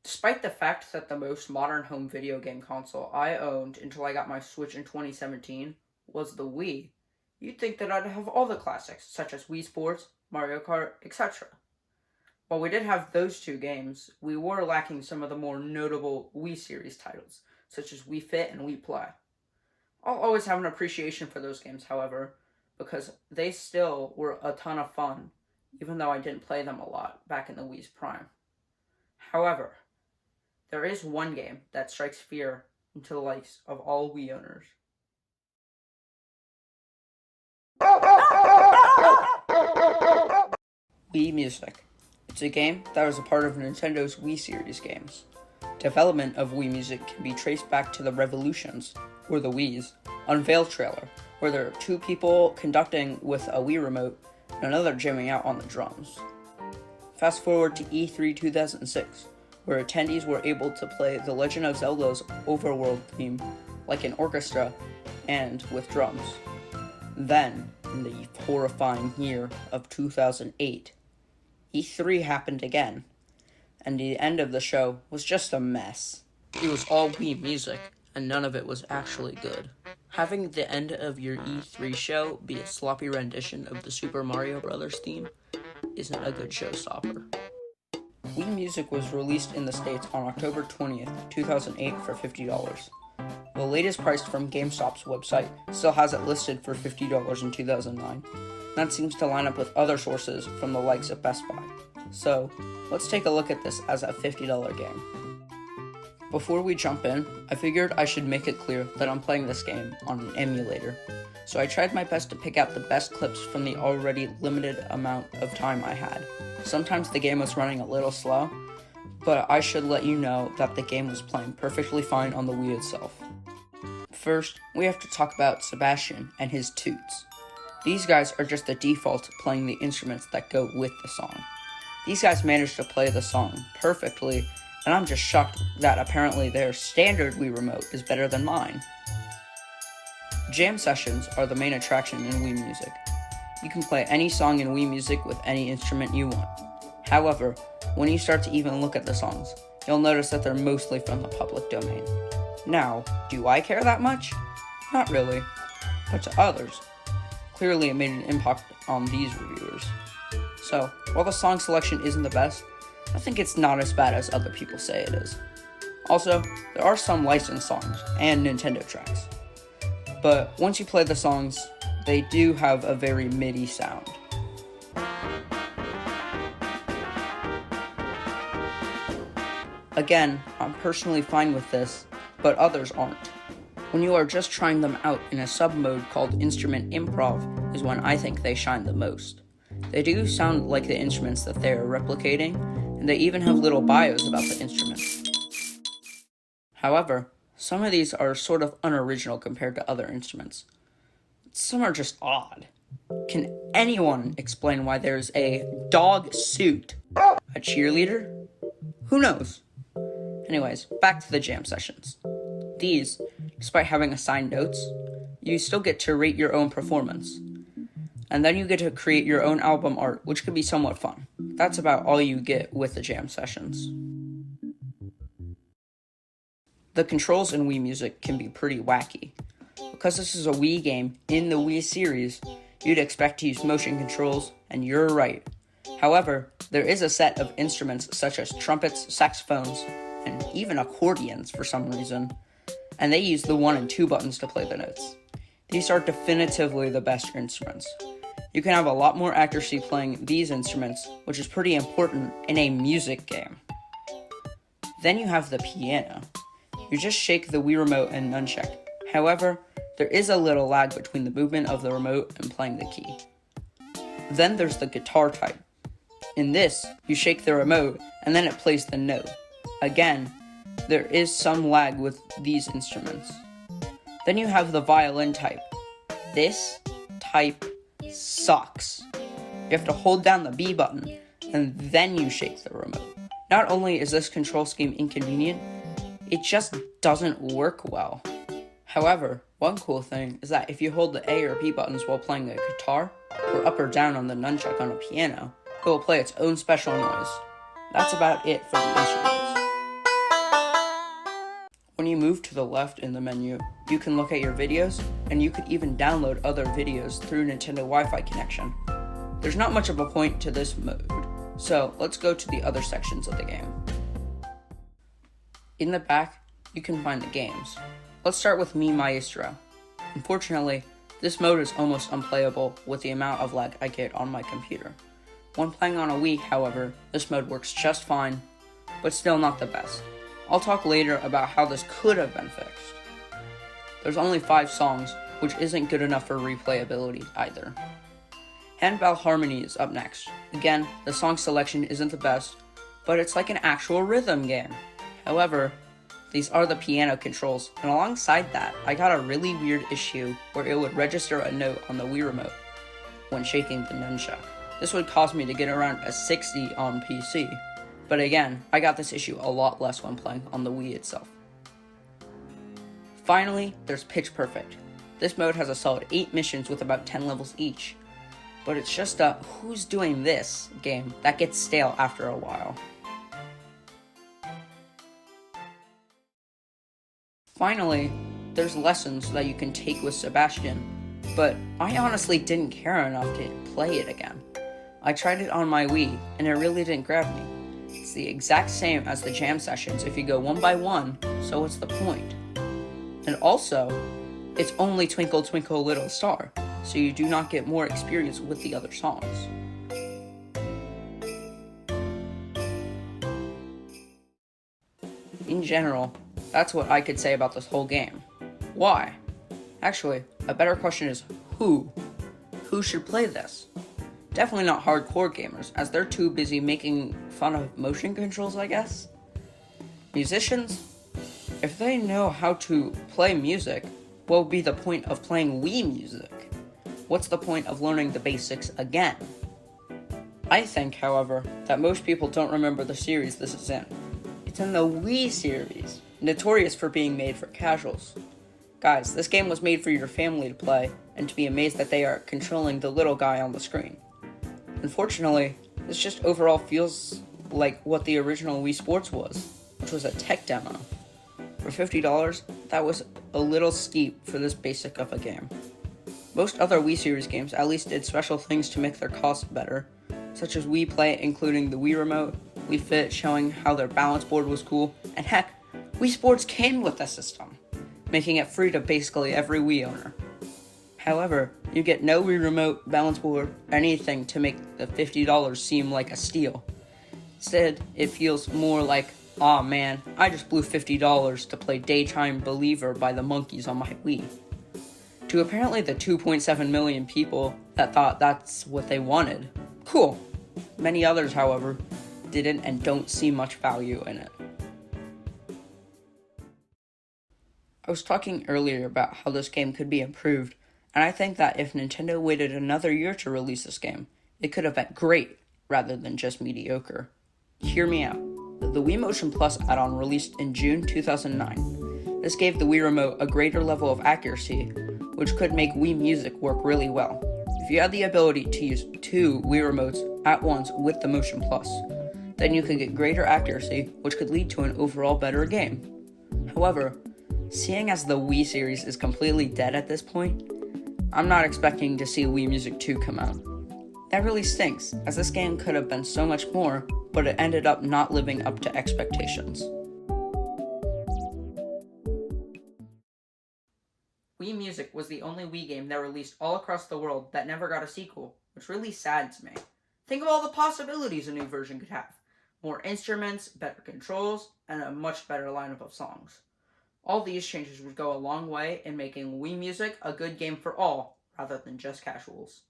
Despite the fact that the most modern home video game console I owned until I got my Switch in 2017 was the Wii, you'd think that I'd have all the classics, such as Wii Sports, Mario Kart, etc. While we did have those two games, we were lacking some of the more notable Wii series titles, such as Wii Fit and Wii Play. I'll always have an appreciation for those games, however, because they still were a ton of fun, even though I didn't play them a lot back in the Wii's prime. However, there is one game that strikes fear into the likes of all Wii owners. Wii Music. It's a game that was a part of Nintendo's Wii series games. Development of Wii Music can be traced back to the Revolutions, or the Wii's, unveil trailer, where there are two people conducting with a Wii remote and another jamming out on the drums. Fast forward to E3 2006, where attendees were able to play The Legend of Zelda's overworld theme like an orchestra and with drums. Then, in the horrifying year of 2008, E3 happened again, and the end of the show was just a mess. It was all Wii music, and none of it was actually good. Having the end of your E3 show be a sloppy rendition of the Super Mario Bros. Theme isn't a good showstopper. Wii Music was released in the States on October 20th, 2008 for $50. The latest price from GameStop's website still has it listed for $50 in 2009. That seems to line up with other sources from the likes of Best Buy. So, let's take a look at this as a $50 game. Before we jump in, I figured I should make it clear that I'm playing this game on an emulator. So I tried my best to pick out the best clips from the already limited amount of time I had. Sometimes the game was running a little slow, but I should let you know that the game was playing perfectly fine on the Wii itself. First, we have to talk about Sebastian and his toots. These guys are just the default playing the instruments that go with the song. These guys managed to play the song perfectly, and I'm just shocked that apparently their standard Wii remote is better than mine. Jam sessions are the main attraction in Wii Music. You can play any song in Wii Music with any instrument you want. However, when you start to even look at the songs, you'll notice that they're mostly from the public domain. Now, do I care that much? Not really, but to others, clearly it made an impact on these reviewers. So, while the song selection isn't the best, I think it's not as bad as other people say it is. Also, there are some licensed songs and Nintendo tracks. But once you play the songs, they do have a very MIDI sound. Again, I'm personally fine with this, but others aren't. When you are just trying them out in a sub-mode called Instrument Improv is when I think they shine the most. They do sound like the instruments that they are replicating, and they even have little bios about the instruments. However, some of these are sort of unoriginal compared to other instruments. Some are just odd. Can anyone explain why there's a dog suit? A cheerleader? Who knows? Anyways, back to the jam sessions. These, despite having assigned notes, you still get to rate your own performance. And then you get to create your own album art, which can be somewhat fun. That's about all you get with the jam sessions. The controls in Wii Music can be pretty wacky. Because this is a Wii game in the Wii series, you'd expect to use motion controls, and you're right. However, there is a set of instruments such as trumpets, saxophones, and even accordions for some reason, and they use the 1 and 2 buttons to play the notes. These are definitively the best instruments. You can have a lot more accuracy playing these instruments, which is pretty important in a music game. Then you have the piano. You just shake the Wii remote and nunchuck. However, there is a little lag between the movement of the remote and playing the key. Then there's the guitar type. In this, you shake the remote and then it plays the note. Again, there is some lag with these instruments. Then you have the violin type. This type sucks. You have to hold down the B button and then you shake the remote. Not only is this control scheme inconvenient, it just doesn't work well. However, one cool thing is that if you hold the A or B buttons while playing a guitar, or up or down on the nunchuck on a piano, it will play its own special noise. That's about it for the instruments. to the left in the menu, you can look at your videos, and you could even download other videos through Nintendo Wi-Fi connection. There's not much of a point to this mode, so let's go to the other sections of the game. In the back, you can find the games. Let's start with Mi Maestro. Unfortunately, this mode is almost unplayable with the amount of lag I get on my computer. When playing on a Wii, however, this mode works just fine, but still not the best. I'll talk later about how this could have been fixed. There's only 5 songs, which isn't good enough for replayability either. Handbell Harmony is up next. Again, the song selection isn't the best, but it's like an actual rhythm game. However, these are the piano controls, and alongside that, I got a really weird issue where it would register a note on the Wii remote when shaking the nunchuck. This would cause me to get around a 60 on PC, but again, I got this issue a lot less when playing on the Wii itself. Finally, there's Pitch Perfect. This mode has a solid 8 missions with about 10 levels each, but it's just a who's doing this game that gets stale after a while. Finally, there's lessons that you can take with Sebastian, but I honestly didn't care enough to play it again. I tried it on my Wii, and it really didn't grab me. It's the exact same as the jam sessions if you go one by one, so what's the point? And also, it's only Twinkle Twinkle Little Star, so you do not get more experience with the other songs. In general, that's what I could say about this whole game. Why? Actually, a better question is who? Who should play this? Definitely not hardcore gamers, as they're too busy making fun of motion controls, I guess. Musicians? If they know how to play music, what would be the point of playing Wii music? What's the point of learning the basics again? I think, however, that most people don't remember the series this is in. It's in the Wii series, notorious for being made for casuals. Guys, this game was made for your family to play, and to be amazed that they are controlling the little guy on the screen. Unfortunately, this just overall feels like what the original Wii Sports was, which was a tech demo. For $50, that was a little steep for this basic of a game. Most other Wii series games at least did special things to make their costs better, such as Wii Play including the Wii Remote, Wii Fit showing how their balance board was cool, and heck, Wii Sports came with the system, making it free to basically every Wii owner. However, you get no Wii Remote, balance board, anything to make the $50 seem like a steal. Instead, it feels more like, aw man, I just blew $50 to play Daytime Believer by the Monkees on my Wii. To apparently the 2.7 million people that thought that's what they wanted. Cool. Many others, however, didn't and don't see much value in it. I was talking earlier about how this game could be improved, and I think that if Nintendo waited another year to release this game, it could have been great rather than just mediocre. Hear me out. The Wii Motion Plus add-on released in June 2009. This gave the Wii Remote a greater level of accuracy, which could make Wii Music work really well. If you had the ability to use 2 Wii Remotes at once with the Motion Plus, then you could get greater accuracy, which could lead to an overall better game. However, seeing as the Wii series is completely dead at this point, I'm not expecting to see Wii Music 2 come out. That really stinks, as this game could have been so much more, but it ended up not living up to expectations. Wii Music was the only Wii game that released all across the world that never got a sequel, which really saddens me. Think of all the possibilities a new version could have. More instruments, better controls, and a much better lineup of songs. All these changes would go a long way in making Wii Music a good game for all, rather than just casuals.